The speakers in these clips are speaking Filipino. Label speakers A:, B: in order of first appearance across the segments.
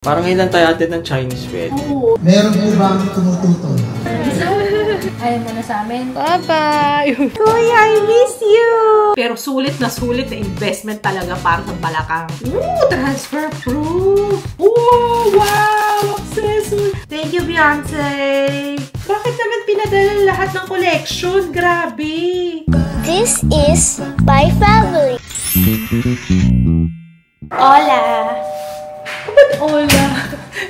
A: Parang ngayon lang tayo atin ng Chinese bed.
B: Oo.
C: Meron po bang tumututol?
B: Ayaw mo na sa amin.
D: Bye-bye!
B: Kuya, I miss you! Pero sulit na investment talaga para sa balakang. Ooh, transfer proof! Ooh, wow! Accessory! Thank you, Beyonce! Bakit naman pinadala lahat ng collection? Grabe!
E: This is my family.
B: Hola! Ba't hola?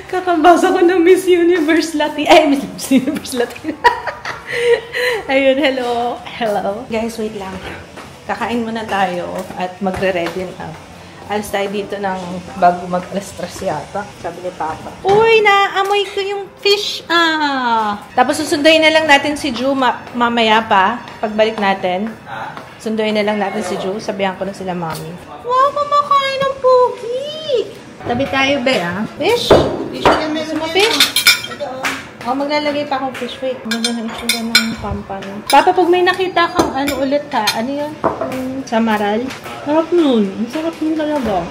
B: Kakabasa ko ng Miss Universe Latin. Ay, Miss Universe Latin. Ayun, hello. Hello. Guys, wait lang. Kakain muna tayo at magre-ready na. Alas tayo dito ng bago mag-alas 3 yata. Sabi ni Papa. Uy, naamoy ko yung fish. Tapos susunduin na lang natin si Ju mamaya pa. Pagbalik natin. Sunduin na lang natin si Ju. Sabihan ko na sila mami. Wow, kumakain ng pogi. Tabi tayo, be, Fish? Gusto mo fish? Oh, maglalagay pa akong fish. Wait, maganda na itsura ng pampan. Papa, pag may nakita kang ano ulit ha, ano yun? Samaral? Sarap nun. Ang sarap nun talaga.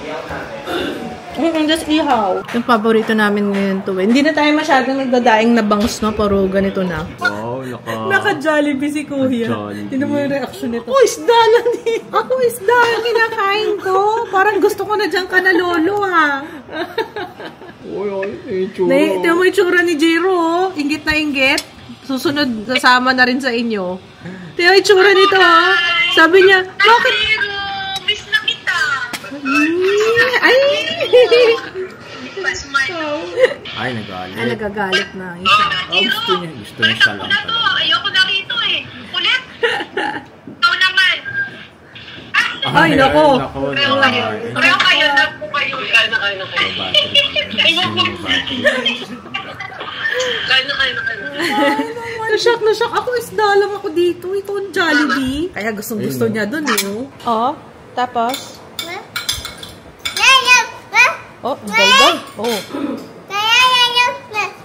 B: Just ihaw. Yung paborito namin ngayon to. Hindi na tayo masyadong nagdadaing na bangus, no? Paro ganito na.
A: Wow,
B: Naka-Jollibee si Kuya. Tinan mo yung reaction nito. Oh, isda lang din. Ako isda yung kinakain ko. Parang gusto ko na dyan ka na lolo, ha? Tinan mo yung tsura ni Jiro, Inggit na inggit. Susunod, kasama na rin sa inyo. Tinan mo yung tsura nito, ha? Sabi niya, bakit?
E: Miss na kita.
B: Ay!
A: Ay, nagalit.
B: Ay, nagagalit na. Isa.
A: Gusto niya siya lang talaga.
E: Ayoko na rito eh. Ulit. Ikaw naman.
B: Ay, nako.
E: Pareho kayo na po kayo. Kaya na kayo.
B: Na-shock. Ako isda lang ako dito. Ito ang Jollibee. Kaya gustong-gusto niya dun eh. Oh, tapos? Oh, day. Oh.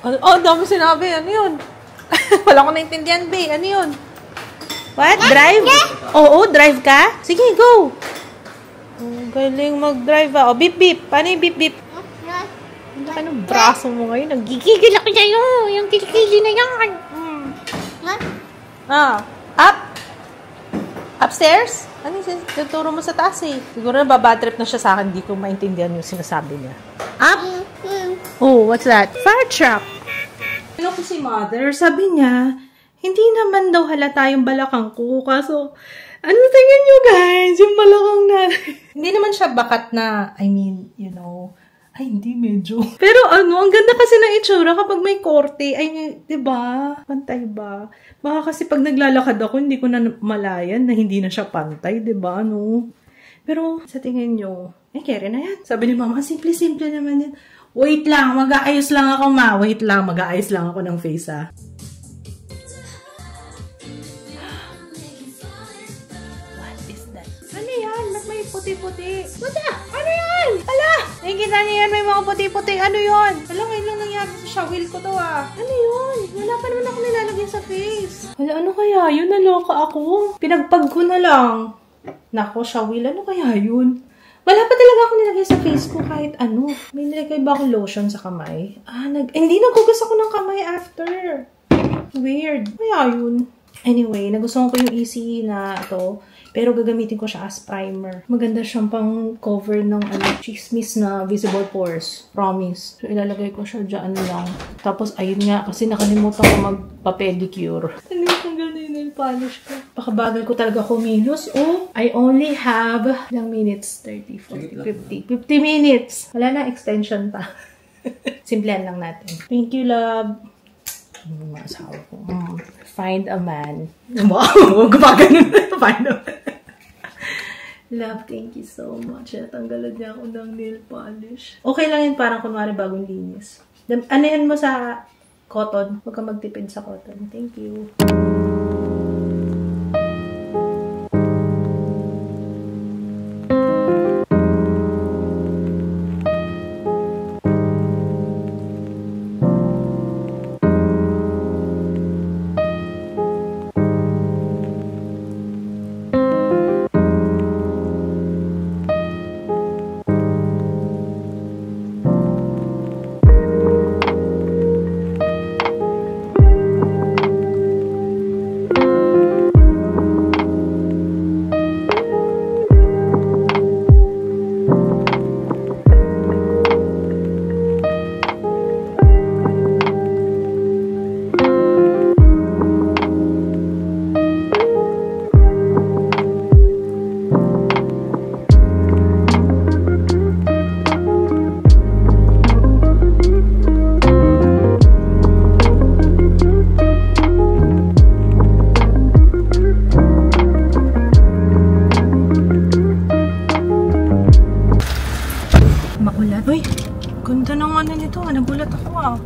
B: Oh, dami sinabi. Ano yun? Wala ko naintindihan, be. Ano yun? What? Drive? Oo, drive ka? Sige, go. Oh, galing mag-drive ah. Oh, beep. Paano yung beep? Ano ka ng braso mo ngayon? Nagigigil ako sa'yo. Yung kilikili na yan. Up? Upstairs? Ano yung tuturo mo sa taas eh? Siguro nababad trip na siya sa akin. Hindi ko maintindihan yung sinasabi niya. Up? Oh, what's that? Fire truck. Hello ko si mother. Sabi niya, hindi naman daw halata yung balakang ko. Kaso, ano tingin nyo guys? Yung balakang na... Hindi naman siya bakat na, I mean, you know... Ay, hindi medyo. Pero ano, ang ganda kasi ng itsura kapag may korte. Ay, diba? Pantay ba? Baka kasi pag naglalakad ako, hindi ko na malayan na hindi na siya pantay, diba? Ano? Pero sa tingin nyo, kere na yan. Sabi ni mama, simple-simple naman yan. Wait lang, mag-aayos lang ako, ma. Wait lang, mag-aayos lang ako ng face, ha. What is that? Ano yan? Ba't may puti-puti? What the? Ano yan? Ala! Nakikita niyo yan, may mga puti-puti. Ano yun? Ala, ngayon lang nangyari sa shawil ko to, Ano yun? Wala pa naman ako nilalagyan sa face. Wala, ano kaya yun? Naloka ako. Pinagpag ko na lang. Nako, shawil, ano kaya yun? Wala pa talaga ako nilagay sa face ko kahit ano. May nilagay ba akong lotion sa kamay? Hindi, naghugas ako ng kamay after. Weird. Kaya yun. Anyway, nagustuhan ko yung easy na ito. Pero gagamitin ko siya as primer. Maganda siyang pang cover ng chismis na visible pores. Promise. So, ilalagay ko siya dyan lang. Tapos, ayun nga, kasi nakalimutan ko magpa-pedicure. Ano yung tanggal na yung nail polish ko? Pakabagal ko talaga kumilos. Oh, I only have ilang minutes? 30, 40, 50. 50 minutes. Wala na extension pa. Simplehan lang natin. Thank you, love. Ano mga asawa ko? Find a man. Wow! Gumagano na. Find a man. Love, thank you so much. Natanggalan niya ako ng nail polish. Okay lang yun, parang kunwari bagong linis. Anayan mo sa cotton. Huwag ka magtipid sa cotton. Thank you. nito. Nagulat ako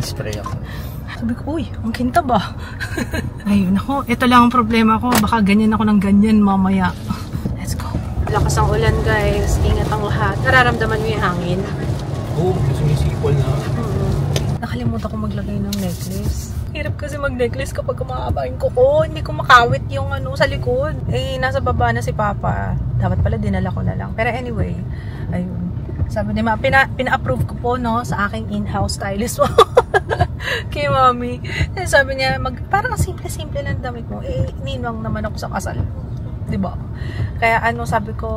A: Spray ako.
B: Sabi ko, uy, ang kinta ba? Ayun ako, ito lang ang problema ko. Baka ganyan ako ng ganyan mamaya. Let's go. Lakas ang ulan guys. Ingat ang lahat. Nararamdaman mo yung hangin?
A: Oo, sumisipol na.
B: Nakalimutan ko maglagay ng necklace. Hirap kasi mag-necklace kapag kumahaba yung kuko. Hindi ko makawit yung sa likod. Eh, nasa baba na si Papa. Dapat pala dinala ko na lang. Pero anyway, ayun. Sabi niya, pina-approve ko po sa aking in-house stylist mo. Kay Mami. Eh, sabi niya, parang simple-simple lang damit mo. Eh, ninwang naman ako sa kasal. Diba? Kaya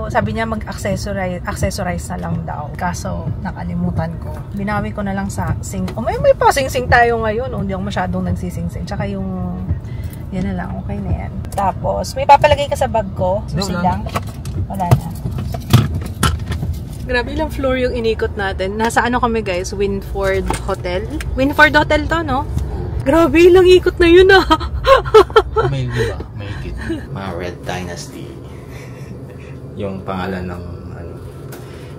B: sabi niya mag-accessorize na lang daw. Kaso, nakalimutan ko. Binawi ko na lang sa sing. May pa-sing-sing tayo ngayon. Hindi ako masyadong nagsising-sing. Tsaka yung, yan na lang. Okay na yan. Tapos, may papalagay ka sa bag ko. Susi lang. Wala na. Grabe lang floor yung inikot natin. Nasa kami guys? Winford Hotel. Winford Hotel to, no? Grabe lang ikot na yun
A: May diba? May kit. Mga Red Dynasty. Yung pangalan ng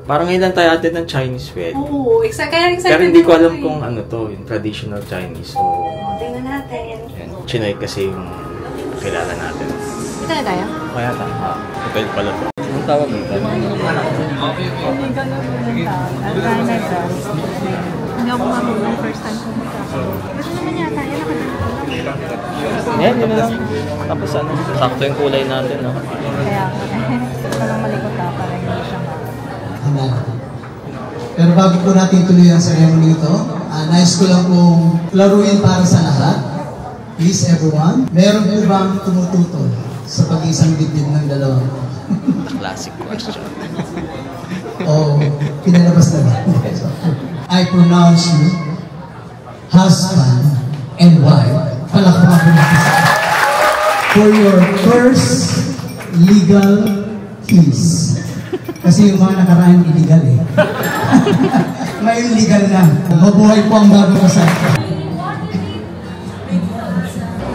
A: Parang ngayon lang tayo atin ng Chinese wedding.
B: Oo, excited.
A: Pero hindi ko alam kung to, yung traditional Chinese. So,
B: tingnan natin.
A: Chinoy kasi yung kilala natin.
B: Ito na tayo?
A: Kaya hotel pala to. Anong tawag dito?
B: Hindi ako marunong first time pumunta. Ito naman yata, yan nakadala.
A: Yan, yun na lang. Tapos sakto yung kulay natin. No?
B: Kaya, parang malikot ka para hindi siya
C: Pero bago po natin tuloy ang ceremony ito, nais ko lang pong laruin para sa lahat. Please everyone, meron po bang tumututol sa pag-isang dibdib ng dalawa?
A: Classic question.
C: Pinalabas na ba? I pronounce you husband and wife. Palakpakan po natin for your first legal kiss. Kasi yung mga nakaraan illegal Ngayon legal na. Mabuhay po ang bagong kasal.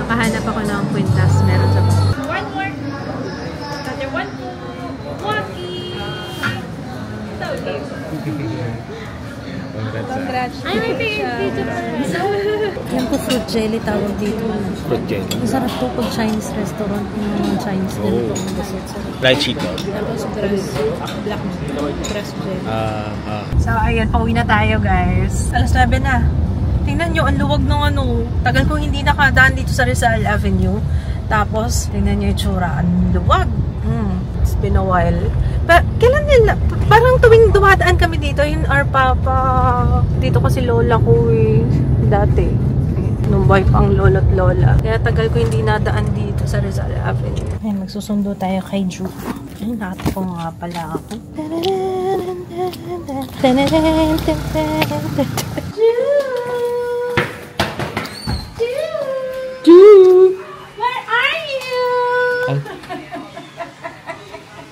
B: Nakahanap ako ng kwintas. Meron sa bag.
E: One more. Another one. Walkie.
B: Congrats.
E: Ay, may picture pa.
B: Yan po fruit jelly tawag dito.
A: Fruit jelly.
B: Masarap to pag Chinese restaurant. Yung mga Chinese din ito.
A: Fried chicken.
B: Tapos black dress jelly. So, ayan. Pauwi na tayo, guys. Alas 9 na. Tingnan nyo, ang luwag ng tagal ko hindi nakadaan dito sa Rizal Avenue. Tapos, tingnan nyo yung tsura. Ang luwag. It's been a while. Pero, kailan nila? Parang tuwing dumadaan kami dito, yun our papa. Dito kasi lola ko dati. Nung buhay pang lolo't lola. Kaya tagal ko hindi nadaan dito sa Rizal Avenue. Ay, magsusundo tayo kay Drew. Ay, nakatakbo nga pala ako. Where are you?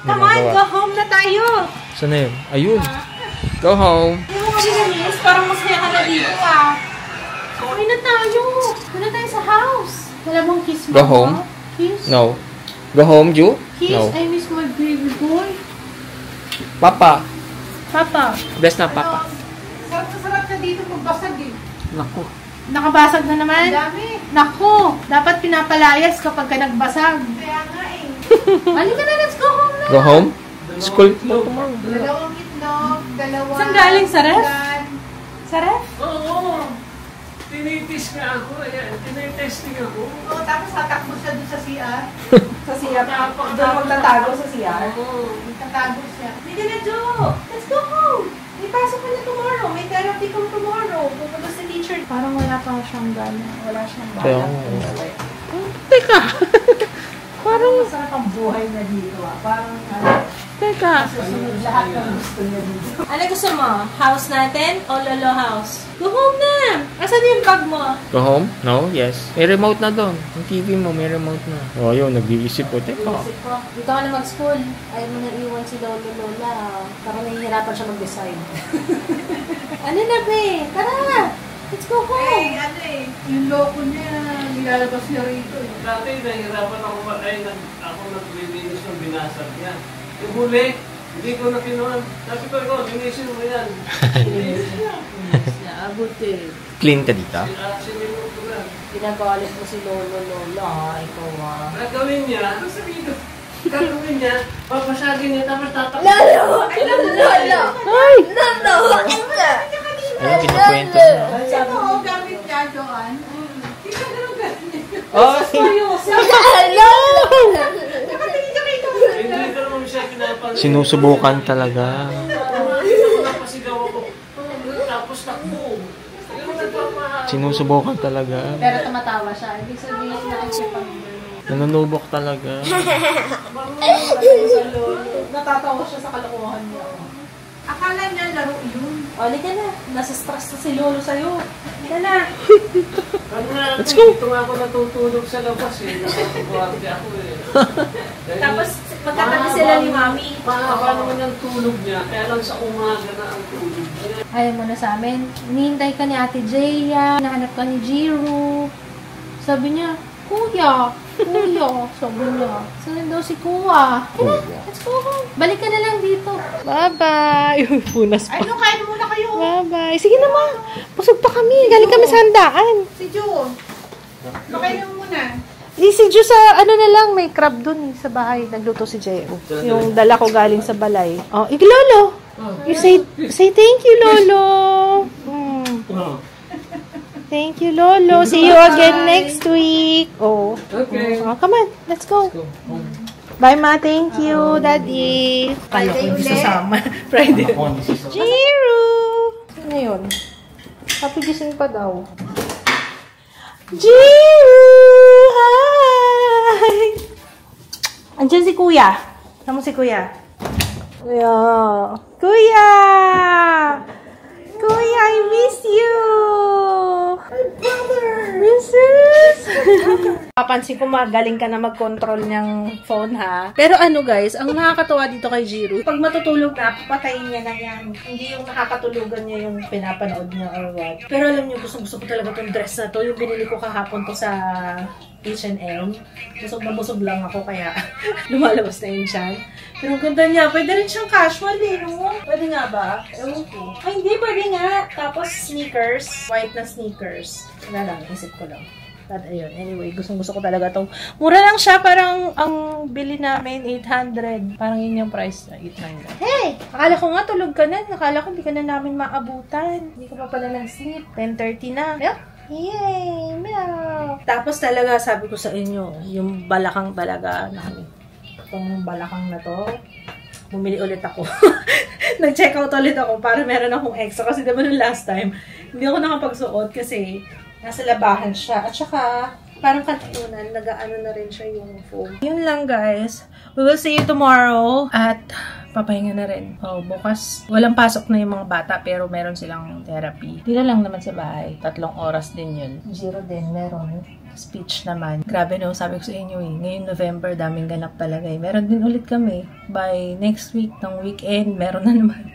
B: Come on, go home na tayo.
A: Saan na yun? Ayun. Go home.
B: Hindi mo kasi namiss. Parang masaya ka na dito Uwi na tayo. Uwi na tayo sa house. Wala mong kiss mo?
A: Go home?
B: Kiss?
A: No. Go home, Ju?
B: Kiss?
A: No.
B: I miss my baby boy.
A: Papa.
B: Papa.
A: Best na Papa.
B: Sarap na dito pagbasag
A: Naku.
B: Nakabasag na naman? Dami. Naku, dapat pinapalayas kapag ka nagbasag. Kaya nga Halika na, let's go home na.
A: Go home? School tomorrow.
E: Dalawang itlog, dalawang...
B: Saan galing? Sa ref? Sa ref?
D: Oo. Tinitis nga ako. Ayan, tinitesting ako.
E: Oo, tapos tatakbo siya doon sa CR.
B: Sa CR. Doon magtatago sa CR.
E: Tatago siya.
B: Halika na, Jo. Let's go home. May pasok ka na tomorrow. May therapy kang tomorrow. Pupunta sa teacher. Parang wala pa siyang gana. Wala siyang
A: Kaya
B: gana.
A: Teka.
B: Parang masarap ang buhay na dito Parang
A: Teka.
B: susunod lahat ng gusto niya dito. Ano gusto mo? House natin o lolo house? Go home na! Asan yung bag mo?
A: Go home? No? Yes. May remote na doon. Yung TV mo, may remote na. Oh, yun. Nag-iisip po. Teka.
B: Dito ka na mag-school. Ayaw mo na iwan si lolo lola. Parang nahihirapan siya mag-decide. Ano na be? Tara! Let's go home!
E: Yung loko niya, nilalabas niya rito
D: Dati, nahihirapan ako ako naglilinis ng binasag niya. Yung huli, Hindi ko na kinuha. Sabi ko, ikaw, linisin mo yan.
B: Abot eh.
A: Clean ka dito?
D: Sinimot ko na.
B: Pinagalit mo si Lolo, Lola. Ikaw ah.
D: Gagawin niya, gagawin niya, papasagin niya, tapos tatakot.
B: Lolo! Lolo! Ay! Lolo!
A: Ayun, kinukwento niya.
B: Sabi mo, gamit niya, Joan.
A: Oh!
D: Hindi ko naman siya pinapansin.
A: Sinusubukan talaga.
D: Napasigaw ako. Tapos takbo.
A: Sinusubukan talaga.
B: Pero tumatawa siya. Ibig sabihin nakikipag
A: Nanunubok talaga.
B: natatawa siya sa kalokohan niya. Akala niya laro yun. O, ka na. Nasa stress na si Lolo sa'yo. Halika na.
A: Let's go.
D: Dito nga ako natutulog sa labas eh. Nakatubuhati ako eh.
B: Tapos, magkatabi sila ni Mami.
D: Mahaba naman ang tulog niya. Kaya lang sa umaga na ang tulog niya.
B: Ayaw mo na sa amin. Hinihintay ka ni Ate Jaya. Nahanap ka ni Jiro. Sabi niya, Kuya. Sabi niya. Saan daw si Kuya? Let's go home. Balik ka na lang dito.
F: Bye-bye. Punas pa.
B: Ano, kain muna kayo.
F: Bye-bye. Sige naman. Busog pa kami. Galing kami sa handaan.
B: Si Jo. Makain mo muna.
F: Si Jo sa, ano na lang, may crab dun sa bahay. Nagluto si J.O. Yung dala ko galing sa balay. Oh, Lolo. You say thank you, Lolo. Thank you, Lolo. See you again next week. Oh.
D: Okay.
F: Oh, come on. Let's go. Bye, Ma. Thank you, Daddy. Kala ko hindi sasama. Friday. Jiro! Ano yun? Papigising pa daw. Jiro! Hi! Andiyan si Kuya. Saan mo si Kuya? Kuya! Kuya! Kuya, I miss you! My brother! Missus! Papansin ko magaling ka na mag-control niyang phone, ha? Pero ano guys, ang nakakatawa dito kay Jiro, pag matutulog na, papatayin niya na yan. Hindi yung nakakatulugan niya yung pinapanood niya or what. Pero alam niyo, gusto ko talaga tong dress na to. Yung binili ko kahapon to sa H&M. Busog na busog lang ako, kaya lumalabas na yun siya. Pero ang ganda niya. Pwede rin siyang casual eh, no? Pwede nga ba? Ewan ko. Ay, hindi. Pwede nga. Tapos sneakers. White na sneakers. Wala lang. Isip ko lang. But ayun. Anyway, gustong-gusto ko talaga itong. Mura lang siya. Parang ang bili namin, 800. Parang yun yung price na 800. Hey! Akala ko nga tulog ka na. Akala ko hindi ka na namin maabutan. Hindi ka pa pala nag-sleep. 10:30 na. Yep. Yay! Meow! Tapos talaga, sabi ko sa inyo, yung balakang talaga namin. Itong balakang na to, bumili ulit ako. Nag-check out ulit ako para meron akong extra. Kasi diba nung last time, hindi ako nakapagsuot kasi nasa labahan siya. At saka, parang katunan, nag-ano na rin siya yung foam. Yun lang guys. We will see you tomorrow. At papahinga na rin. Oh, bukas, walang pasok na yung mga bata pero meron silang therapy. Tira lang naman sa bahay. 3 oras din yun. Zero din, meron. Speech naman. Grabe no, sabi ko sa inyo eh. Ngayong November, daming ganap talaga eh. Meron din ulit kami. By next week, ng weekend, meron na naman.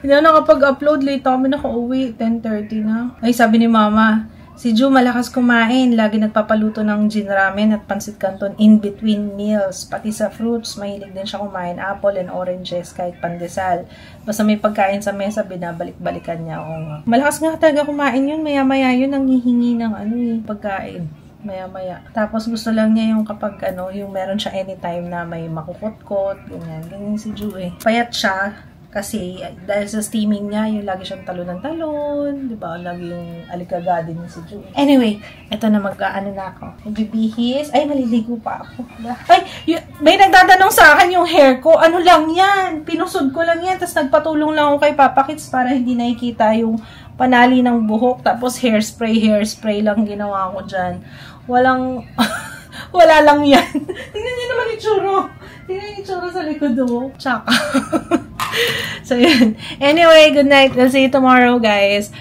F: Hindi ako nakapag-upload. Late kami nakauwi. 10:30 na. Ay, sabi ni Mama, si Ju malakas kumain. Lagi nagpapaluto ng gin ramen at pansit canton in between meals. Pati sa fruits, mahilig din siya kumain. Apple and oranges, kahit pandesal. Basta may pagkain sa mesa, binabalik-balikan niya ako. Malakas nga talaga kumain yun. Maya-maya yun ang hihingi ng pagkain. Maya-maya. Tapos gusto lang niya yung kapag yung meron siya anytime na may makukot-kot, ganyan. Ganyan si Ju eh. Payat siya kasi dahil sa steaming niya, yung lagi siyang talon-talon, di ba? Lagi yung alikagada din si Ju. Anyway, eto na mag-ano na ako. Magbibihis. Ay, maliligo pa ako. Ay, may nagtatanong sa akin yung hair ko. Ano lang yan? Pinusod ko lang yan. Tapos nagpatulong lang ako kay Papa Kids para hindi nakikita yung panali ng buhok. Tapos hairspray lang ginawa ko dyan. Wala lang yan. Tingnan niyo naman yung churro. Tingnan yung churro sa likod mo. Tsaka. So, yun. Anyway, good night. We'll see you tomorrow, guys.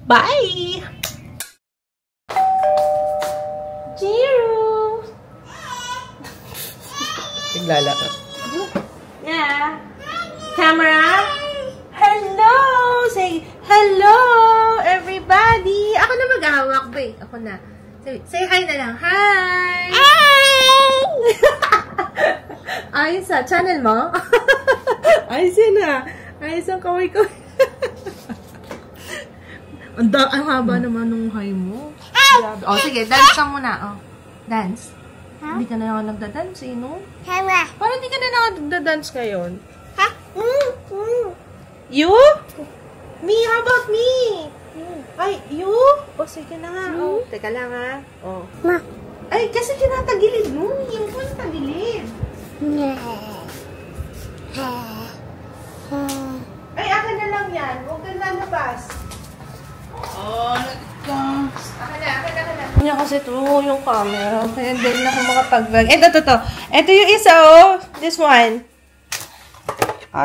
F: Bye! Jiro!
A: Naglalakad.
F: Yeah. Camera? Hello! Say hello, everybody! Ako na mag-ahawak, babe. Ako na. Say hi na lang. Hi! Hi! Ayun sa channel mo? Ayos yan ah. Ayos ang kaway-kaway. Ang haba naman nung hay mo. Grabe. O, sige. Dance ka muna. O. Dance. Hindi ka na naman nagda-dance, eh, no? Parang hindi ka na naman nagda-dance ngayon. You? Me? How about me? Ay, you? O, sige na nga. O, teka lang ha. O. Ay, kasi tinatagilid mo. Yung phone tagilid. Ay, akin na lang yan. Huwag kang lalabas. Oh, akin na. Kanya kasi ito yung camera. Kaya hindi na ako makapag-vlog. Ito. Ito yung isa, oh. This one.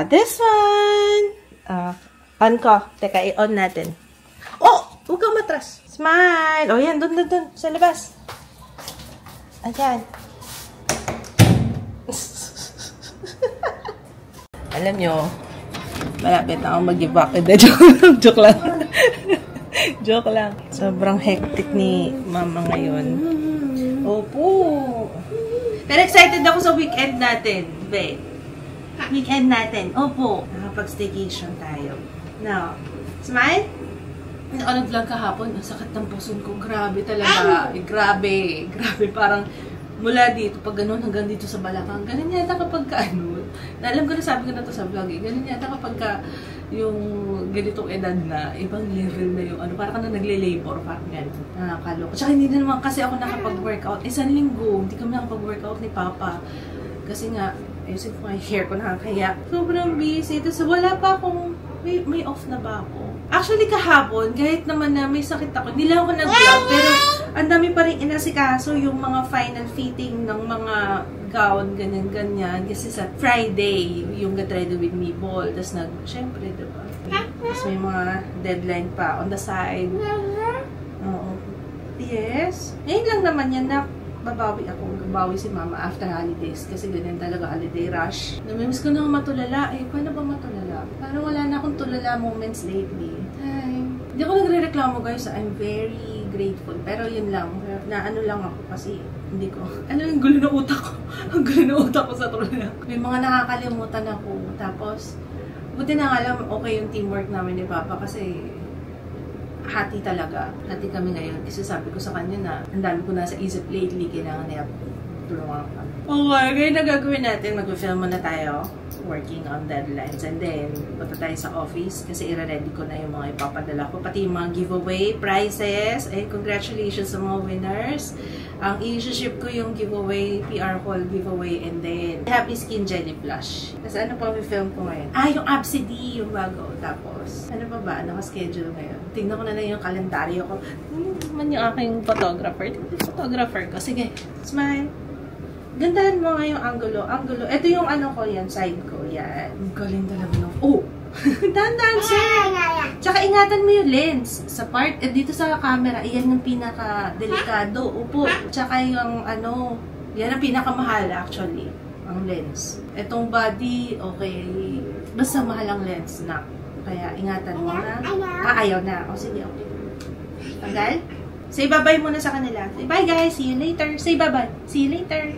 F: This one. On ko. Teka, i-on natin. Oh! Huwag kang matras. Smile. Oh, yan. Dun. Sa labas. Ayan. Alam nyo, malapit na akong mag-give back. Joke lang. Joke lang. Sobrang hectic ni mama ngayon. Opo. Pero excited ako sa weekend natin, be. Weekend natin. Opo. Nakapag-staycation tayo. No. Smile? Ako nag-vlog kahapon. Ang sakit ng puso ko. Grabe talaga. Grabe. Parang mula dito, pag gano'n hanggang dito sa balakang, ganun yata kapag ka, alam ko na sabi ko na to sa vlog, ganun yata kapag ka, yung ganitong edad na, ibang level na yung, parang ka na nagle-labor, parang gano'n, nakakaloko. Tsaka hindi na naman kasi ako nakapag-workout, isang linggo, hindi kami nakapag-workout ni Papa, kasi nga, ayusin ko yung hair ko nakakaya, sobrang busy, tapos wala pa akong, may off na ba ako? Actually, kahapon, kahit naman na may sakit ako, hindi lang ako nag-vlog, pero ang dami pa rin inasikaso yung mga final fitting ng mga gown, ganyan-ganyan. Kasi sa Friday, yung Get Ready With Me ball. Tapos syempre, diba? Tapos may mga deadline pa on the side. Oo. Yes. Ngayon lang naman yan na babawi si Mama after holidays. Kasi ganyan talaga, holiday rush. Namimiss ko na matulala. Paano ba matulala? Parang wala na akong tulala moments lately. Hindi ako nagre-reklamo guys. I'm very grateful. Pero yun lang. Na ano lang ako kasi hindi ko. Yung gulo na utak ko. Ang gulo na utak ko sa tulala. May mga nakakalimutan ako. Tapos, buti na nga lang okay yung teamwork namin ni Papa kasi hati talaga. Hati kami ngayon. Kasi sabi ko sa kanya na ang dami ko nasa isip lately. Kailangan niya tulungan ka. Okay, ngayon na gagawin natin. Mag-film muna tayo. Working on deadlines. And then, punta tayo sa office. Kasi i-ready ko na yung mga ipapadala ko. Pati yung mga giveaway, prizes. And congratulations sa mga winners. Ang i-ship ko yung giveaway, PR haul giveaway. And then, Happy Skin Jelly Blush. Kasi ano pa film ko ngayon? Yung Absidy, yung bago. Tapos, ano pa ba? Naka-schedule ngayon. Tingnan ko na lang yung kalendaryo ko. Naman yung aking photographer. Photographer ko. Sige, smile. Gandahan mo nga yung angulo. Ito yung ano ko yan, side ko. Yan. Galing talaga no. Oh! Dahan-dahan, sir! Tsaka ingatan mo yung lens. Sa part, dito sa camera, iyan yung pinaka-delikado. Upo. Tsaka yung ano, yan ang pinakamahal actually. Ang lens. Etong body, okay. Basta mahal ang lens na. Kaya ingatan mo na. Ayaw na. O sige, okay. Tanggal? Say bye-bye muna sa kanila. Say bye guys, see you later. Say bye-bye. See you later.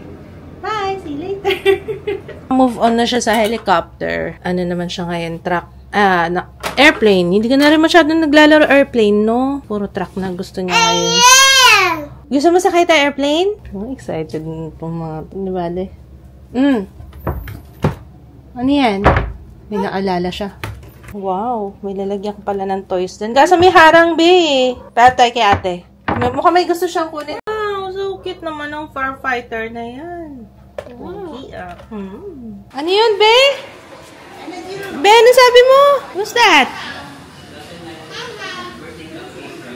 F: Bye, see you later. Move on na siya sa helicopter. Ano naman siya ngayon? Truck. Airplane. Hindi ka na rin masyadong naglalaro airplane, no? Puro truck na gusto niya ngayon. Gusto mo sakay tayo airplane? Excited pong mga tinibali. Ano yan? May naalala siya. Wow, may lalagyan pala ng toys din. Kasi may harang, be. Tatay kay ate. Mukhang may gusto siyang kunin. Wow, so cute naman ang firefighter na yan. Wow. Ano yun, be? Be, ano sabi mo? Who's that?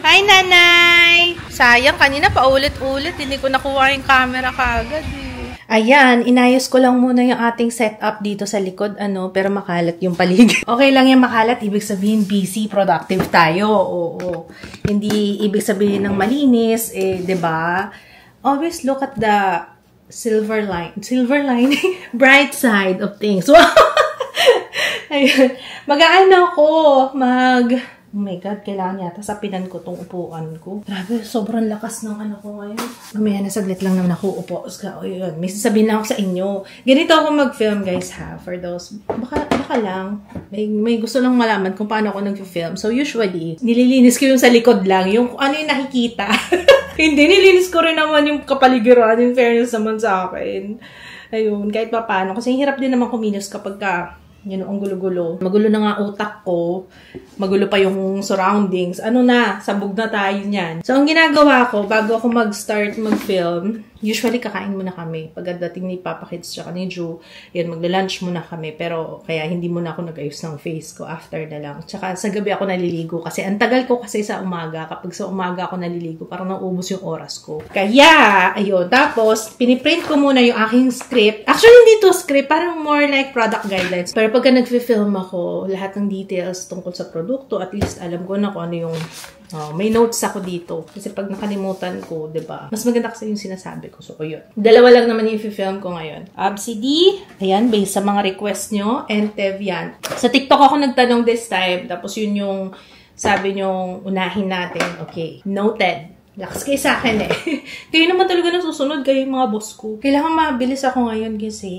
F: Hi, nanay! Sayang, kanina paulit-ulit. Hindi ko nakuha yung camera kagad eh. Ayan, inayos ko lang muna yung ating setup dito sa likod, pero makalat yung paligid. Okay lang yung makalat, ibig sabihin busy, productive tayo. Oo. Hindi ibig sabihin ng malinis, 'di ba? Always look at the silver lining, bright side of things. Ayun. Mag-aano ako, Oh my God, kailangan yata sapinan ko tong upuan ko. Grabe, sobrang lakas ng ano ko ngayon. Mamaya na saglit lang naman ako upo. O yun, may sasabihin na ako sa inyo. Ganito ako mag-film guys ha, for those. Baka lang, may gusto lang malaman kung paano ako nag-film. So usually, nililinis ko yung sa likod lang, yung ano yung nakikita. Hindi, nilinis ko rin naman yung kapaligiran, yung fairness naman sa akin. Ayun, kahit pa paano. Kasi hirap din naman kumilos kapag yun, ang gulo-gulo. Magulo na nga utak ko. Magulo pa yung surroundings. Ano na, sabog na tayo niyan. So, ang ginagawa ko, bago ako mag-start mag-film, usually kakain muna kami. Pagdating ni Papa Kids tsaka ni Ju, yan, magla-lunch muna kami. Pero, kaya hindi muna ako nag-ayos ng face ko after na lang. Tsaka sa gabi ako naliligo. Kasi, ang tagal ko kasi sa umaga. Kapag sa umaga ako naliligo, parang naubos yung oras ko. Kaya, ayun. Tapos, piniprint ko muna yung aking script. Actually, hindi to script. Parang more like product guidelines. Pero pagka nag-film ako, lahat ng details tungkol sa produkto, at least alam ko na kung ano yung may notes ako dito. Kasi pag nakalimutan ko, diba? Mas maganda kasi yung sinasabi ko. So, yun. Dalawa lang naman yung i-film ko ngayon. ABCD. Ayan, based sa mga request nyo. And Tev yan. Sa TikTok ako nagtanong this time. Tapos yun yung sabi nyo, unahin natin. Okay. Noted. Lakas kayo sa akin eh. Kayo naman talaga nasusunod. Kayo yung mga boss ko. Kailangan mabilis ako ngayon kasi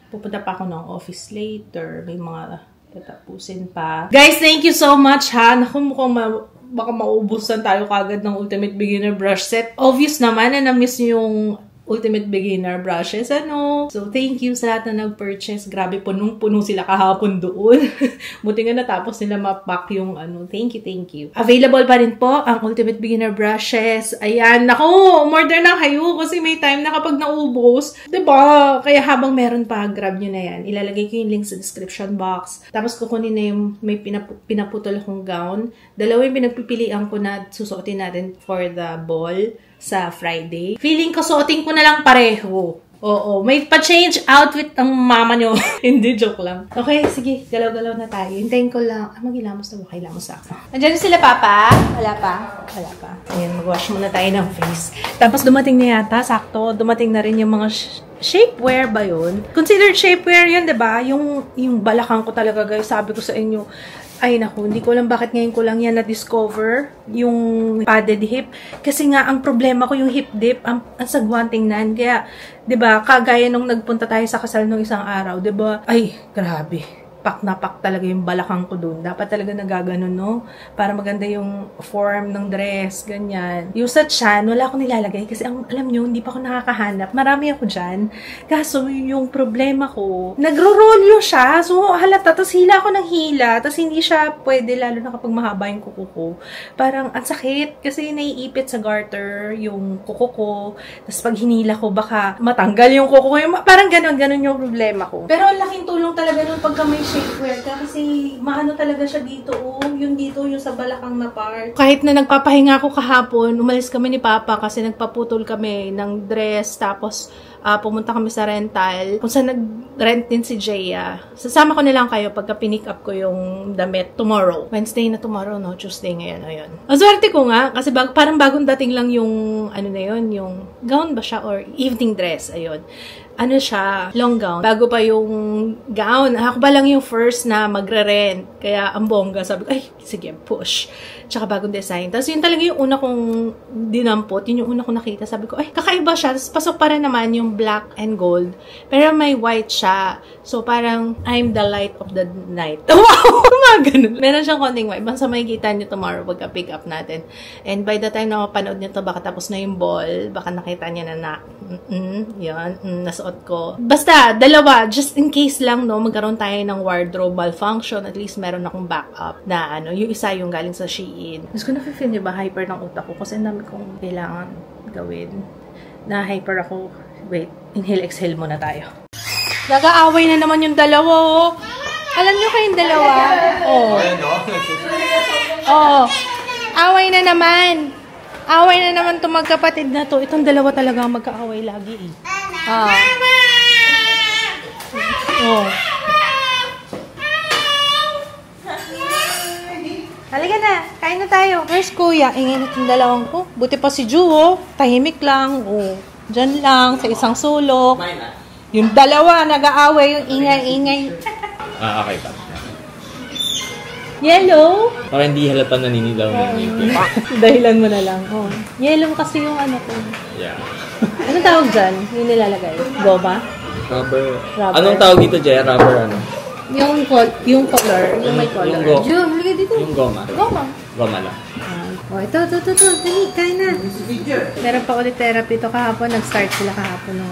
F: pupunta pa ako ng office later. May mga tatapusin pa. Guys, thank you so much ha. Naku, mukhang baka mauubusan tayo kagad ng Ultimate Beginner Brush Set. Obvious naman na na-miss yung Ultimate Beginner brushes, ano? So, thank you sa lahat na nag-purchase. Grabe, punong-puno sila kahapon doon. Buti nga natapos nila ma-pack yung ano. Thank you. Available pa rin po ang Ultimate Beginner brushes. Ayan, naku, umorder na kayo kasi may time na kapag naubos. Diba? Kaya habang meron pa, grab nyo na yan. Ilalagay ko yung link sa description box. Tapos kukunin na yung may pinaputol akong gown. Dalawa yung pinagpipilian ko na susuotin natin for the ball sa Friday. Feeling ko suotin ko na lang pareho. Oo, may pa-change outfit ang mama nyo. Hindi, joke lang. Okay, sige, galaw-galaw na tayo. Hintayin ko lang. Mag-ilamos na ba? Ilamos ako. Andiyan sila, Papa? Wala pa? Wala pa. Ayan, mag-wash muna tayo ng face. Tapos dumating na yata, sakto. Dumating na rin yung mga shapewear ba yun? Considered shapewear yun, diba? Yung balakang ko talaga, guys. Sabi ko sa inyo, ay naku, hindi ko alam bakit ngayon ko lang yan na-discover, yung padded hip. Kasi nga, ang problema ko yung hip dip, ang sagwan tingnan. Kaya, diba, kagaya nung nagpunta tayo sa kasal nung isang araw, diba, ay, grabe. Pak na pak talaga yung balakang ko dun. Dapat talaga nagaganon, no? Para maganda yung form ng dress, ganyan. Yung sa tiyan, wala akong nilalagay kasi alam nyo, hindi pa ako nakakahanap. Marami ako dyan. Kaso yung problema ko, nagro-rolyo siya. So, halata. Tapos hila ako ng hila. Tapos hindi siya pwede, lalo na kapag mahaba yung kuko ko. Parang, ang sakit. Kasi naiipit sa garter yung kuko ko. Tapos pag hinila ko, baka matanggal yung kuko ko. Parang ganon yung problema ko. Pero ang laking tulong talaga nung pagka may shapewear ka kasi maano talaga siya dito, yung dito, yung sa balakang na part. Kahit na nagpapahinga ako kahapon, umalis kami ni Papa kasi nagpaputol kami ng dress, tapos pumunta kami sa rental, kung saan nag-rent din si Jaya. Sasama ko nilang kayo pagka pinick up ko yung damit tomorrow. Wednesday na tomorrow, no? Tuesday ngayon, ayun. Ang swerte ko nga, kasi parang bagong dating lang yung, ano na yun, yung gown ba siya or evening dress, ayun. Ano siya, long gown. Bago pa yung gown. Ako ba lang yung first na magre-rent. Kaya ang bongga, sabi ko, ay, sige, push. Tsaka bagong design. Tapos yun talaga yung una kong dinampot. Yun yung una kong nakita. Sabi ko, ay, kakaiba siya. Tapos pasok pa rin naman yung black and gold. Pero may white siya. So parang, I'm the light of the night. Wow! Ganun. Meron siyang konting white. Basta may kita nyo tomorrow pagka pick up natin. And by the time na mapanood nyo to, baka tapos na yung ball. Baka nakita nyo na yun, nasuot ko. Basta, dalawa. Just in case lang, no, magkaroon tayo ng wardrobe malfunction. At least meron akong backup na, ano, yung isa yung galing sa Shein. Gusto ko na-feel nyo ba, hyper ng utak ko? Kasi ang dami kong kailangan gawin. Na hyper ako. Wait, inhale, exhale muna tayo. Nag-aaway na naman yung dalawa, oh. Alam nyo kayong dalawa? Oh. Oh. Away na naman. Away na naman itong magkapatid na to. Itong dalawa talaga magkaaway lagi, eh. Ah. Oh. Halika na. Kain na tayo. Where's Kuya? Ingay na itong dalawang ko. Buti pa si Ju, oh. Tahimik lang. Oh. Diyan lang, sa isang sulok. Yung dalawa, nag-aaway, yung ingay-ingay.
A: Okay pa.
F: Yellow?
A: Para hindi halata naninilaw ng ngipin.
F: Dahilan mo na lang. Oh. Yellow kasi yung ano ko.
A: Yeah.
F: Anong tawag dyan? Yung nilalagay? Goma?
A: Rubber.
F: Rubber.
A: Anong tawag dito, Jay? Rubber ano?
F: Yung color. Yung may color.
A: Yung go-
F: Jun, halika dito.
A: Yung goma.
F: Goma.
A: Goma lang.
F: Oh, ito. Dali, kain na. Meron pa ulit therapy ito kahapon. Nag-start sila kahapon ng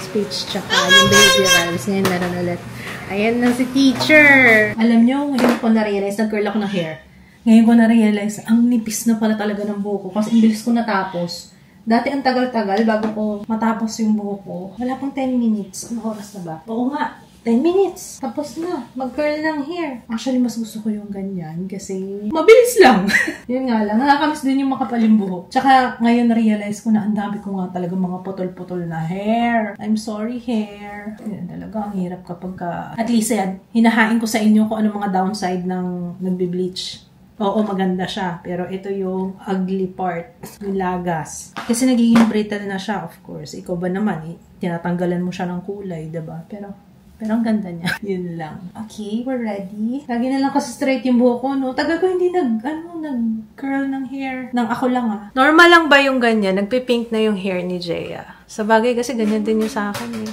F: speech tsaka yung behaviorals. Ngayon meron ulit. Ayan na si teacher. Alam nyo, ngayon ko na-realize, nag-curl ako ng hair. Ngayon ko na-realize, ang nipis na pala talaga ng buhok ko kasi ang bilis ko natapos. Dati ang tagal-tagal bago ko matapos yung buhok ko. Wala pang 10 minutes. Ano oras na ba? Oo nga, 10 minutes. Tapos na, mag-curl ng hair. Actually, mas gusto ko yung ganyan kasi mabilis lang. Yun nga lang, nakakamiss din yung makapal yung buhok. Tsaka ngayon na-realize ko na ang dami ko nga talaga mga putol-putol na hair. I'm sorry, hair. Yan talaga, ang hirap kapag at least yan, hinahain ko sa inyo kung ano mga downside ng nagbe-bleach. Oo, maganda siya. Pero ito yung ugly part. Yung lagas. Kasi nagiging brittle na siya, of course. Ikaw ba naman, tinatanggalan mo siya ng kulay, diba? Pero ang ganda niya. Yun lang. Okay, we're ready. Lagi na lang kasi straight yung buhok ko, no? Tagal ko hindi nag-curl ng hair. Nang ako lang, ah. Normal lang ba yung ganyan? Nagpipink na yung hair ni Jaya. Sa bagay kasi ganyan din yung sa akin, eh.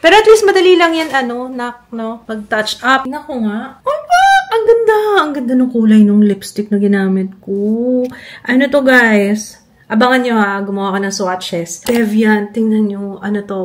F: Pero at least madali lang yan, pag-touch up. Naku nga. Ang ganda ng kulay ng lipstick na ginamit ko. Ano to, guys? Abangan nyo ha, gumawa ka ng swatches. Deviant, tingnan nyo,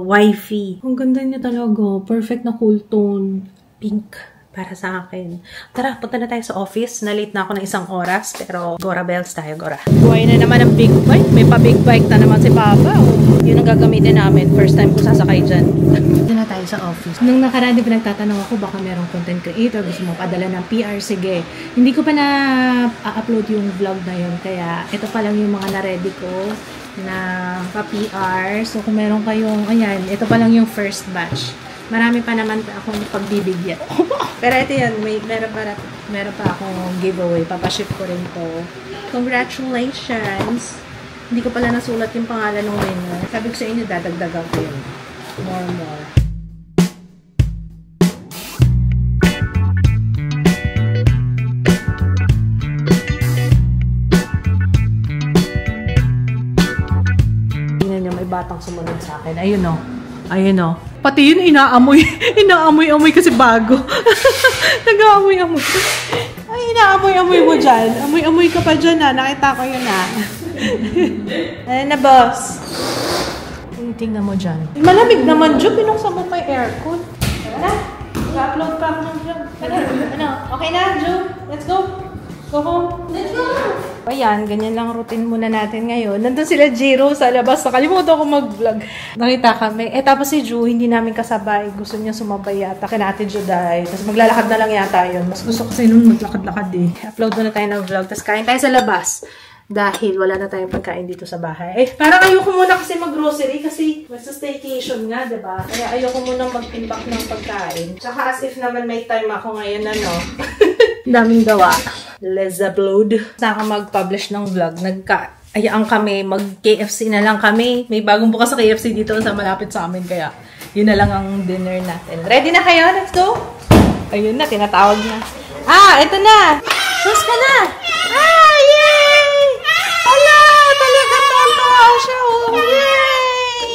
F: wifey. Ang ganda niya talaga. Perfect na cool tone. Pink. Para sa akin. Tara, punta na tayo sa office. Na-late na ako ng 1 oras. Pero, Gora bells tayo, Gora. Buhay na naman ang big bike. May pa-big bike na naman si Papa. Yun ang gagamitin namin. First time ko sasakay dyan. Punta na tayo sa office. Nung nakaraan, di ba nagtatanong ako, baka merong content creator, gusto mo padala ng PR, sige. Hindi ko pa na-upload yung vlog na yun. Kaya, ito pa lang yung mga na-ready ko na pa-PR. So, kung meron kayong, ayan, ito pa lang yung first batch. Marami pa naman akong pagbibigyan. Pero ito yan, meron pa akong giveaway. Papaship ko rin to. Congratulations! Hindi ko pala nasulat yung pangalan ng winner. Sabi ko sa inyo, dadagdagan ko yun. More. Tingnan niyo, may batang sumunod sa akin. Ayun o. Pati yun, inaamoy. Inaamoy-amoy kasi bago. Nag-aamoy-amoy. Ay, inaamoy-amoy mo dyan. Amoy-amoy ka pa dyan, ha. Nakita ko yun, ha. Ayan na, boss. Tingnan mo dyan. Malamig naman, Ju. Pinuksan mo pa yung aircon. Tara, i-upload pa ako ng vlog. Okay na, Ju? Let's go. Go home. Let's go. Ayan, ganyan lang routine muna natin ngayon. Nandun sila Jiro sa labas. Nakalimutan ko mag-vlog. Nakita kami. Tapos si Ju, hindi namin kasabay. Gusto niya sumabay yata. Kaya natin Juday. Tapos maglalakad na lang yata yun. Mas gusto kasi nun maglakad-lakad eh. Upload na tayo ng vlog. Tapos kain tayo sa labas. Dahil wala na tayong pagkain dito sa bahay. Parang ayoko muna kasi mag-grocery kasi basta staycation nga, diba? Kaya ayoko muna mag-impact ng pagkain. Tsaka as if naman may time ako ngayon, daming gawa. Let's upload. Saka mag-publish ng vlog. Ayaan kami, mag-KFC na lang kami. May bagong bukas sa KFC dito sa malapit sa amin. Kaya yun na lang ang dinner natin. Ready na kayo? Let's go! Ayun na, tinatawag na. Ito na! Sus ka na! Yay! Ala! Talaga tatawa siya, Yay!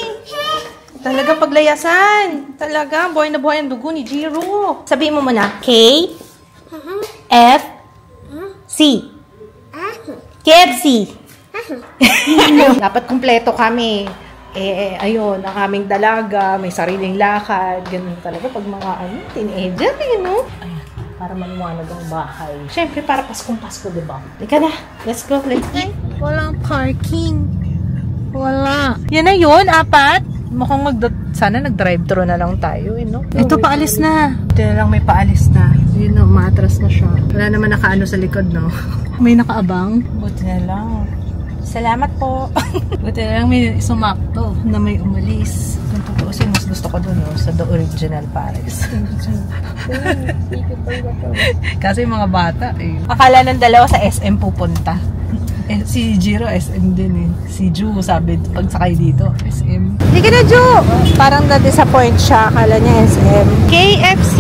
F: Talaga paglayasan. Talaga, buhay na buhay ang dugo ni Jiro. Sabihin mo muna, K, F, C. KFC. Dapat kumpleto kami. Ayun, ang aming dalaga, may sariling lakad. Ganun talaga pag mga teenager, Ayan, para maliwanag ang bahay. Siyempre, para Paskong-Pasko, diba? Lika na. Let's go. Walang parking. Wala. Yan na yun, 4. Mukhang sana nag-drive-thru na lang tayo, Ito, paalis na. Ito na lang may paalis na. Yun, maatras na siya. Wala naman nakaano sa likod, May nakaabang. Buti na lang. Salamat po. Buti na lang may sumakto na may umalis. Kung tutuusin, mas gusto ko dun, sa The Original Paris. Kasi mga bata, Akala ng dalawa sa SM pupunta. Si Jiro, SM din, Si Ju, sabi, pagsakay dito, SM. Hindi ka na, Ju! Parang na-disappoint siya. Akala niya SM. KFC.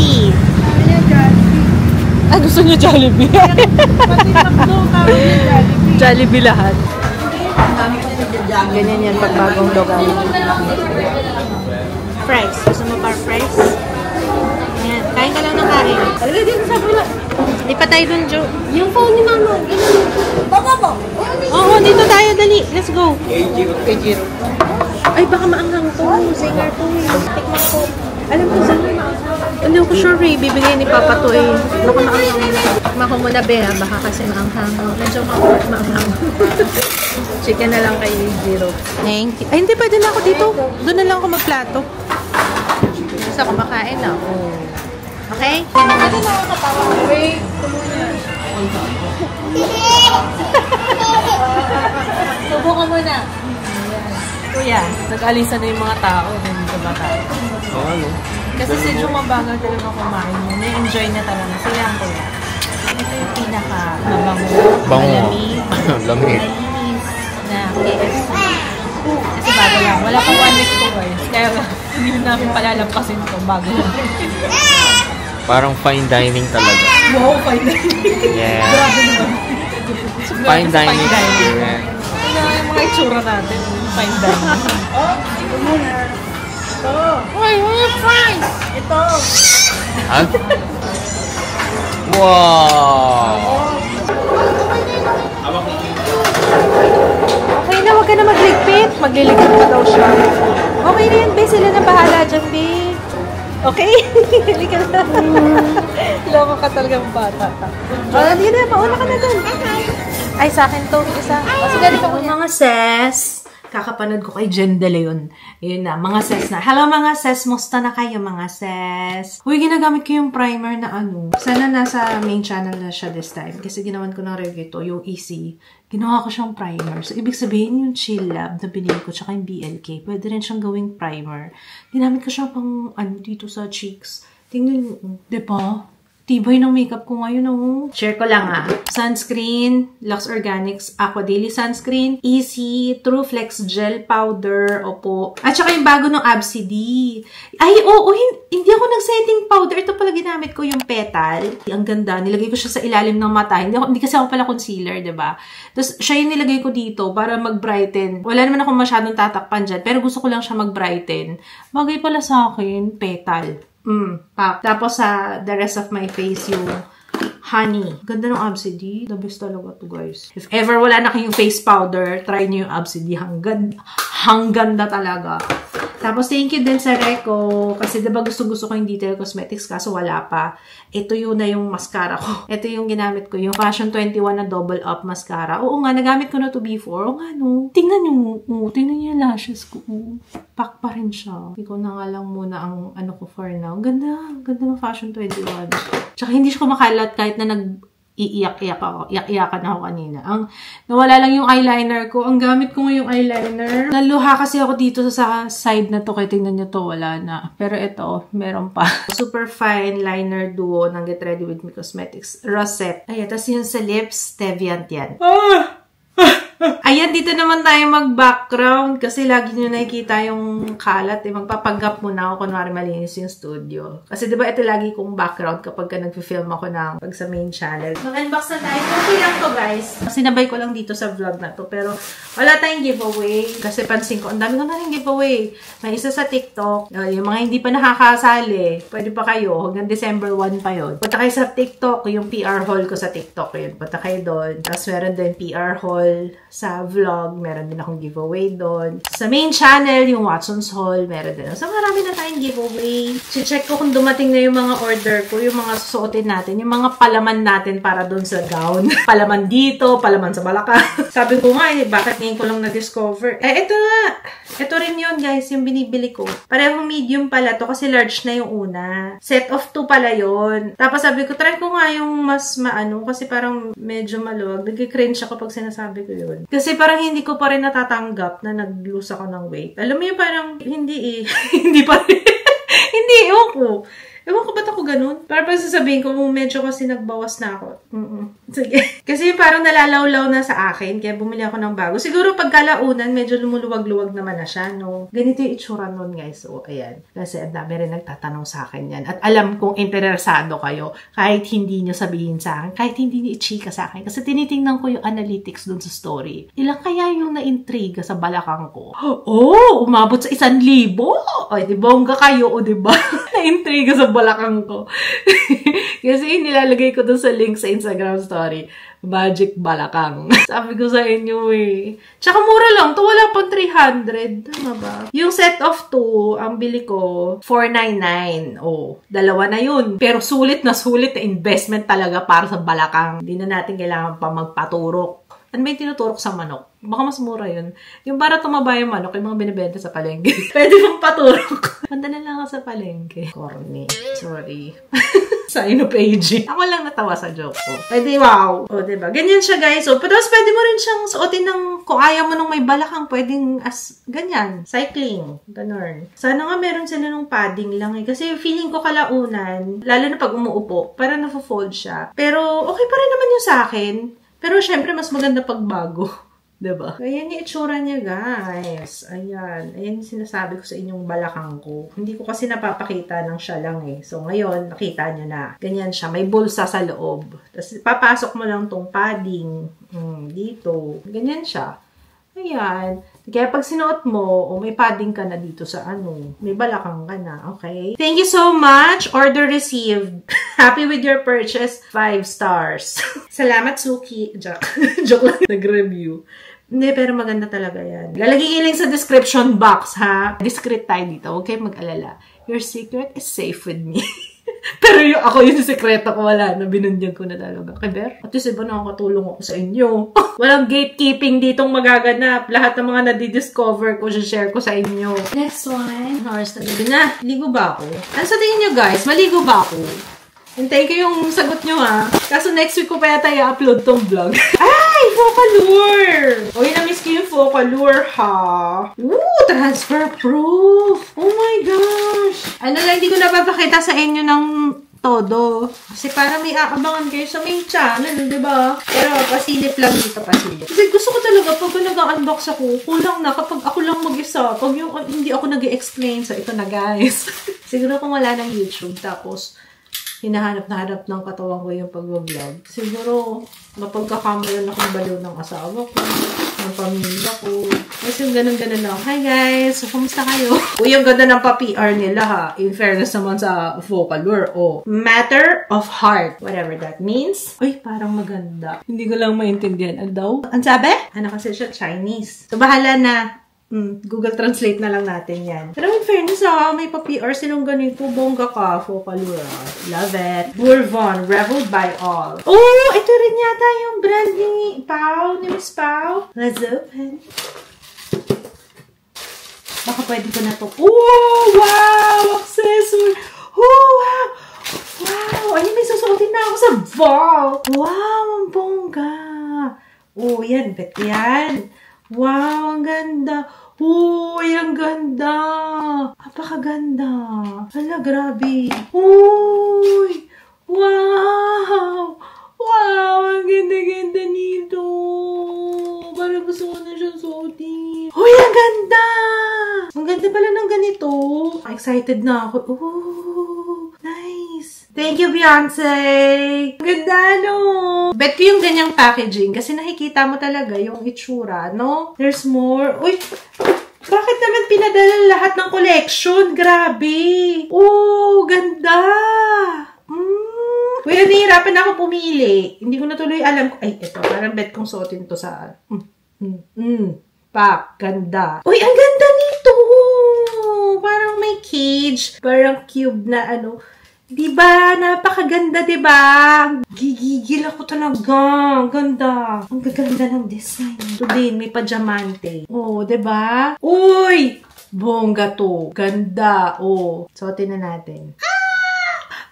F: Ah, gusto niyo Jollibee?
B: Pati McDo, tawag niya Jollibee.
F: Jollibee lahat. Ganyan yan pag bagong lugar. Fries. Gusto mo pa fries? Ayan. Kain ka lang ng kain.
B: Talaga dito sa bula.
F: Di pa tayo dun, Jo.
B: Yung phone ni Mama. Baba po.
F: Oo, dito tayo. Dali. Let's go. Ay, baka maanghang to. Singer to eh. Tikman ko. Alam ko saan maanghang. Hindi ako sure eh. Bibigay ni Papa to eh. Baka maanghang. Tikman ko muna, Bea. Baka kasi maanghang. Medyo maanghang. Chicken na lang kay Jiro. Thank you. Ay, hindi. Pwede na ako dito. Doon na lang ako magplato. Basta kumakain na. Oh. Okay?
B: Ano nakakatawa? Wait. Subukan mo na.
F: Kuya, nag-alisan na yung mga tao. Dito ba tayo?
A: Oo, ano?
F: Kasi si Jo mabagal talaga kumain niya. Na-enjoy niya talaga. So yan, kuya. Ito yung pinaka-mabango.
A: Bango.
F: Malamig. Malinis na KFC. Kasi bago lang. Wala pang 1 week to guys. Kaya hindi namin palalampasin ito bago lang.
A: Parang fine dining talaga.
F: Wow, fine dining.
A: Yeah.
F: Grabe naman.
A: Fine dining.
F: Yeah. Ano yung mga itsura natin? Fine dining.
B: Ito muna. Ito.
F: Uy, yung fries!
B: Ito.
A: Ah? Wow!
F: Okay na, huwag ka na magligpit. Magliligpit pa daw siya. Okay na yan, be. Sila na bahala dyan, be. Okay? Hindi ka na. Loko ka talagang bata. Hindi na, mauna ka na dun. Ay, sa akin to. Isa. Kasi galing ako mga ses. Kakapanood ko kay Jen De Leon. Yun na, mga ses na. Hello mga ses, musta na kayo mga ses? Uy, ginagamit ko yung primer na ano. Sana nasa main channel na siya this time. Kasi ginawan ko ng review to, yung Easy. Ginawa ko siyang primer. So, ibig sabihin yung Chill Lab na binili ko, tsaka yung BLK. Pwede rin siyang gawing primer. Ginamit ko siya pang ano dito sa cheeks. Tingnan nyo, diba? Tibay ng makeup ko ngayon, oh. Share ko lang, ah. Sunscreen, Lux Organics Aqua Daily Sunscreen, Easy, True Flex Gel Powder, opo. At saka yung bago ng Abcd. Ay, oo, hindi ako nag-setting powder. Ito pala ginamit ko yung Petal. Ang ganda. Nilagay ko siya sa ilalim ng mata. Hindi kasi ako pala concealer, diba? Tapos, siya yung nilagay ko dito para mag-brighten. Wala naman ako masyadong tatakpan dyan, pero gusto ko lang siya mag-brighten. Bagay pala sa akin, Petal. Tapos sa the rest of my face, yung Honey. Ganda ng Abcd. The best talaga to, guys. If ever wala na kayong face powder, try nyo yung Abcd. Hangganda talaga. Tapos, thank you din sa Reco. Kasi diba gusto-gusto ko yung Detail Cosmetics kaso wala pa. Ito yun na yung mascara ko. Ito yung ginamit ko. Yung Fashion 21 na Double Up Mascara. Oo nga, nagamit ko na to before. Oo nga, no. Tingnan nyo. Tingnan nyo yung lashes ko. Pack pa rin siya. Ikaw na nga lang muna ang ano ko for now. Ganda. Ganda ng Fashion 21. Tsaka hindi siya kumakalat kahit na iiyak-iyak ako. Iyak-iyakan ako kanina. Nawala lang yung eyeliner ko. Ang gamit ko ngayong eyeliner. Naluha kasi ako dito sa side na to. Kaya tingnan nyo to, wala na. Pero ito, meron pa. Super Fine Liner Duo ng Get Ready With Me Cosmetics. Rosette. Ayan, tapos yun sa lips, Teviant yan. Ayan, dito naman tayo mag-background kasi lagi nyo nakikita yung kalat. Magpapaggap muna ako kunwari malinis yung studio. Kasi diba ito lagi kong background kapag nag-film ako pag sa main channel. Mag-unbox na tayo. Okay lang to, guys. Sinabay ko lang dito sa vlog na to. Pero wala tayong giveaway. Kasi pansin ko, ang dami ko na rin giveaway. May isa sa TikTok. Yung mga hindi pa nakakasali, pwede pa kayo. Hanggang December 1 pa yun. Punta kayo sa TikTok. Yung PR haul ko sa TikTok yun. Punta kayo doon. Tapos meron din PR haul sa vlog, meron din akong giveaway doon. Sa main channel, yung Watson's Haul, meron din. So, marami na tayong giveaway. Check ko kung dumating na yung mga order ko, yung mga susuotin natin, yung mga palaman natin para doon sa gown. Palaman dito, palaman sa balaka. Sabi ko nga, bakit ngayon ko lang na-discover? Ito nga. Ito rin yun, guys, yung binibili ko. Parehong medium pala to kasi large na yung una. Set of 2 pala yun. Tapos sabi ko, try ko nga yung mas maano kasi parang medyo maluwag. Nag-cringe ako pag sinasabi ko yun. Kasi parang hindi ko pa rin natatanggap na nag-lose ako ng weight. Alam mo yung parang, hindi hindi pa rin. Hindi, ewan ko. Ewan ko ba't ako ganun? Para sasabihin ko, medyo kasi nagbawas na ako. Sige. Kasi parang nalalawlaw na sa akin, kaya bumili ako ng bago. Siguro pagkalaunan, medyo lumuluwag-luwag naman na siya, no? Ganito yung itsura nun, guys. So, ayan. Kasi ang dami rin nagtatanong sa akin yan. At alam kong interesado kayo, kahit hindi nyo sabihin sa akin, kahit hindi nyo i-chika sa akin. Kasi tinitingnan ko yung analytics dun sa story. Ilang kaya yung na-intriga sa balakang ko? Oh, umabot sa 1,000. Ay, di bongga kayo, o di ba? Na-intriga sa balakang ko. Kasi nilalagay ko dun sa link sa Instagram story. Magic balakang. Sabi ko sa inyo eh. Tsaka mura lang to. Wala pang 300. Tama ba? Yung set of 2, ang bili ko, 499. Oh, dalawa na yun. Pero sulit na investment talaga para sa balakang. Hindi na natin kailangan pa magpaturok. Ano ba yung tinuturok sa manok? Baka mas mura yun. Yung para tumaba yung manok, yung mga binibenta sa palengke. Pwede mong paturok. Punta na lang ako sa palengke. Corny. Sorry. Sa inopage. Ako lang natawa sa joke ko. Pwede, wow. O, diba? Ganyan siya, guys. O, tapos pwede mo rin siyang suotin ng, kung ayaw mo nung may balakang, pwedeng as, ganyan. Cycling. Ganun. Sana nga meron sila nung padding lang eh. Kasi feeling ko kalaunan, lalo na pag umuupo, parang nafo-fold siya. Pero, okay pa rin naman yung sa akin. Pero, syempre, mas maganda pag bago. Diba? Ayan yung itsura niya, guys. Ayan. Ayan yung sinasabi ko sa inyong balakang ko. Hindi ko kasi napapakita ng siya lang eh. So, ngayon, nakita niyo na. Ganyan siya. May bulsa sa loob. Tapos, papasok mo lang tong padding. Dito. Ganyan siya. Ayan. Kaya pag sinuot mo, may padding ka na dito sa may balakang ka na. Okay? Thank you so much. Order received. Happy with your purchase. 5 stars. Salamat, Suki. Joke lang. Nag-review. Hindi, pero maganda talaga yan. Lalagay link sa description box, ha? Discreet tayo dito. Huwag kayong mag-alala. Your secret is safe with me. Pero ako yung sekreto ko, wala na. Binunyan ko na talaga. Kiber, at least iba nakakatulong ako sa inyo. Walang gatekeeping ditong magaganap. Lahat ng mga nadidiscover ko, share ko sa inyo. Next one. Hours na na. Ligo ba ako? Ano sa tingin nyo, guys? Maligo ba ako? Hintayin ko yung sagot nyo, ha? Kaso next week ko pa yata i-upload tong vlog. Ay! Focalure! Uy, na-miss ko yung Focalure, ha? Woo! Transfer proof! Oh my gosh! Ano lang, hindi ko napapakita sa inyo ng todo. Kasi para may aabangan kayo sa main channel, diba? Pero pasilip lang dito, pasilip. Kasi gusto ko talaga, pag nag-unbox ako, kulang na kapag ako lang mag-isa. Pag yung hindi ako nag-explain, so ito na, guys. Siguro kung wala ng YouTube, tapos hinahanap ng katawan ko yung pag-vlog. Siguro, mapagkakamalan akong baliw ng asawa ko, ng pamilya ko. Kasi yung ganun-ganun lang. Hi guys! So, kumusta kayo? Uy, yung ganda ng pa-PR nila ha. In fairness naman sa Focalure. Oh, matter of heart. Whatever that means. Uy, parang maganda. Hindi ko lang maintindihan. Ano daw? Ang sabi? Ano kasi siya? Chinese. So, bahala na. Google Translate na lang natin yan. Pero in fairness, may pa-PR silang ganito. Bongga ka, Focalure. Love it. Bourvon, reveled by all. Oh, ito rin yata yung brand ni Pao, ni Miss Pao. Let's open. Baka pwede ko na to. Oh, wow! Accessory! Oh, wow! Wow! Ay, may susuotin na ako sa ball. Wow, ang bongga. Oh, yan. Bet yan. Wow, ang ganda. Uy, ang ganda. Napakaganda. Hala, grabe. Uy, wow. Wow, ang ganda-ganda nito. Parang gusto ko na siyang suotin. Uy, ang ganda. Ang ganda pala ng ganito. Excited na ako. Ooh, nice. Thank you, Beyonce. Ganda, no? Bet ko yung ganyang packaging kasi nakikita mo talaga yung itsura, no? There's more. Uy, bakit naman pinadala lahat ng collection? Grabe. Oh, ganda. Uy, nahihirapan ako pumili. Hindi ko na tuloy alam. Ay, ito. Parang bet kong suotin to sa... Pak, ganda. Uy, ang ganda nito. Parang may cage. Parang cube na ano... Diba? Napakaganda, diba? Gigigil ako talaga. Ang ganda. Ang gaganda ng design. Ito din, may pajamante. Oh, diba? Uy! Bongga to. Ganda. Oh. Suotin na natin.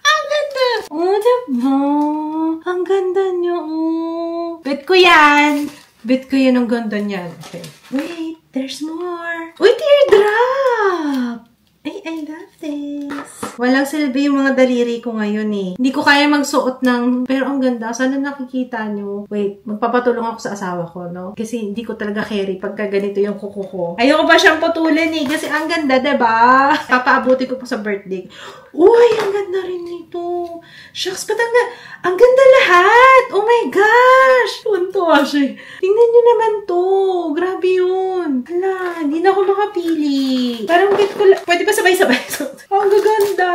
F: Ang ganda! Oh, diba? Ang ganda niyo. Oh. Bet ko yan. Bet ko yan ang ganda niyan. Okay. Wait, there's more. Uy, teardrop! Ay, I love this. Walang silbi yung mga daliri ko ngayon eh. Hindi ko kaya magsuot ng... Pero ang ganda. Sana nakikita nyo. Wait, magpapatulong ako sa asawa ko, no? Kasi hindi ko talaga carry pagka ganito yung kuko ko. Ayoko pa siyang putulin eh. Kasi ang ganda, diba? Papaabuti ko po sa birthday. Uy, ang ganda rin nito. Shucks, ba't ang ganda lahat? Oh my gosh! Tuntua siya. Tingnan nyo naman to. Grabe yun. Hala, hindi na ako makapili. Parang bit ko pwede pa sabay-sabay. Ang gaganda.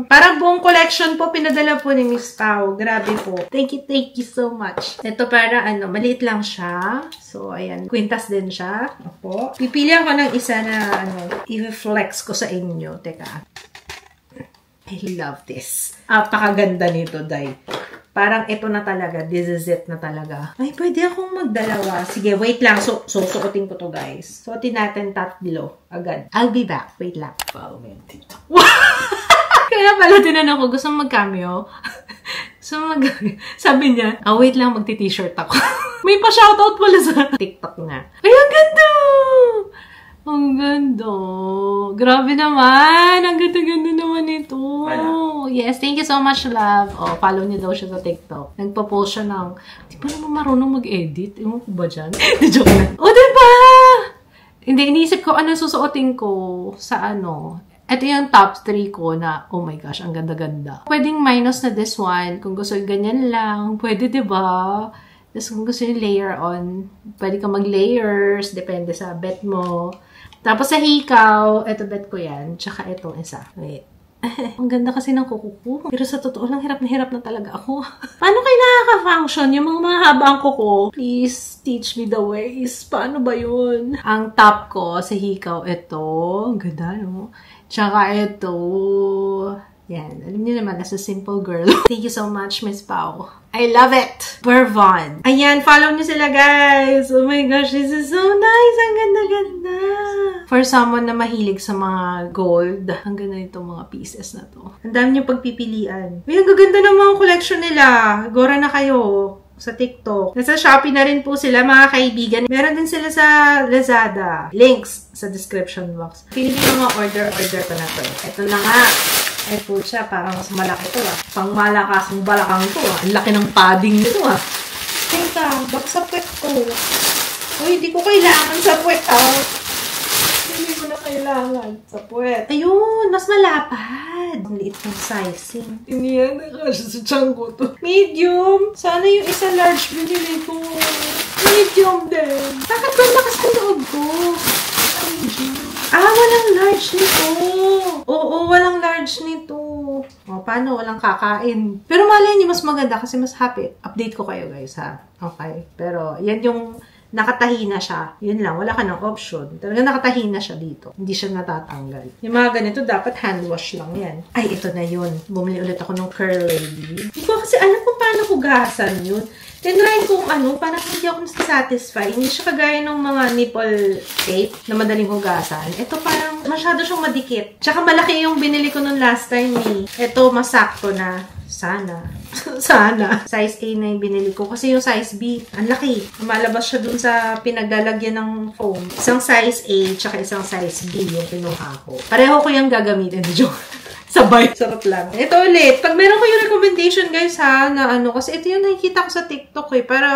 F: Parang buong collection po, pinadala po ni Miss Pao. Grabe po. Thank you so much. Ito para maliit lang siya. So, ayan. Quintas din siya. Opo. Pipili ako ng isa na, i-flex ko sa inyo. Teka. I love this. Apakaganda nito, Day. Parang ito na talaga. This is it na talaga. Ay, pwede akong magdalawa. Sige, wait lang. Susuotin ko to, guys. Suotin natin tatlo. Agad. I'll be back. Wait lang.
A: Follow me on TikTok.
F: Kaya pala tinanong ko. Gusto mag-cameo? Sabi niya, wait lang, magti-t-shirt ako. May pa-shoutout pala sa TikTok nga. Ay, ang ganda! Ang ganda. Grabe naman. Ang ganda-ganda naman ito. Yes, thank you so much, love. Follow niyo daw siya sa TikTok. Nagpo-post siya ng, di ba naman marunong mag-edit? Ewan ko ba dyan? Joke lang. Diba? Hindi, iniisip ko, anong susuotin ko sa Ito yung top 3 ko na, oh my gosh, ang ganda-ganda. Pwedeng minus na this one. Kung gusto ganyan lang, pwede, diba? Tapos kung gusto yung layer on, pwede ka mag-layers, depende sa bet mo. Tapos sa hikaw, ito bet ko yan. Tsaka itong isa. Wait. Ang ganda kasi ng kuko ko. Pero sa totoo lang, hirap na talaga ako. Paano kayo nakaka-function yung mga mahabang kuko? Please, teach me the ways. Paano ba yun? Ang top ko sa hikaw, ito. Ang ganda, no? Tsaka ito. Yan. Alam niyo naman, as a simple girl. Thank you so much, Miss Pao. I love it! Bervon. Ayan, follow niyo sila, guys! Oh my gosh, this is so nice! Ang ganda-ganda! For someone na mahilig sa mga gold, ang ganda itong mga pieces na to. Ang dami niyong pagpipilian. Uy, ang gaganda ng mga collection nila. Gora na kayo sa TikTok. Nasa Shopee na rin po sila, mga kaibigan. Meron din sila sa Lazada. Links sa description box. Feeling ko mga order ko na to. Ito na nga. Ay po siya, parang mas malaki to Pang malakasang balakang to Ang laki ng padding nito Teka, bak sa puwet ko. Uy, hindi ko kailangan sa puwet Hindi ko na kailangan sa puwet. Ayun, mas malapad. Ang liit ng sizing. Hindi yan, nakasya sa tiyan ko to. Medium. Sana yung isa large binili ko. Medium din. Bakit ba lakas ng loob ko? Walang large nito. Oo, walang large nito. Paano? Walang kakain. Pero malay niyo, mas maganda kasi mas happy. Update ko kayo, guys, ha? Okay. Pero, yan yung nakatahi na siya. Yun lang. Wala ka ng option. Talaga nakatahi na siya dito. Hindi siya natatanggal. Yung mga ganito, dapat hand wash lang yan. Ay, ito na yun. Bumili ulit ako ng Curl Lady. Hindi ko kasi alam kung paano hugasan yun. Tinry kong parang hindi ako satisfy. Hindi siya kagaya ng mga nipple tape na madaling hugasan. Ito parang masyado siyang madikit. Tsaka malaki yung binili ko nung last time Ito masakto na. Sana. Sana. Size A na yung binili ko. Kasi yung size B, ang laki. Malabas siya dun sa pinaglalagyan ng foam. Isang size A, tsaka isang size B yung kinuha ko. Pareho ko yung gagamitin. Joke. Sabay. Sarap lang. Ito ulit. Pag meron kayo recommendation, guys, ha, na kasi ito yung nakikita ko sa TikTok, Pero,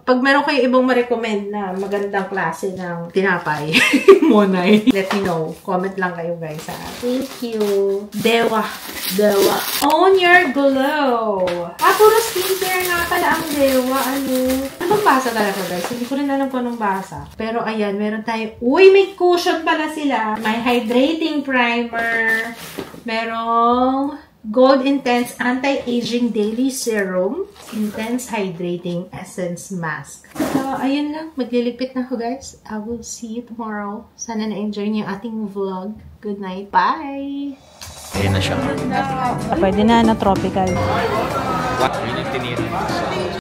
F: pag meron kayo ibang ma-recommend na magandang klase ng tinapay, monay, let me know. Comment lang kayo, guys, ha. Thank you. Dewa. Own your glow. Puro skincare nga pala ang Dewa. Anong basa talaga, guys? Hindi ko rin alam kung anong basa. Pero, ayan, meron tayo. Uy, may cushion pala sila. May hydrating primer. Merong Gold Intense Anti-Aging Daily Serum, Intense Hydrating Essence Mask. So, ayun lang. Maglilipit na ako, guys. I will see you tomorrow. Sana na-enjoy niyo yung ating vlog. Good night. Bye!
A: Ayan na siya.
F: Pwede na tropical.
A: Yun yung tinira.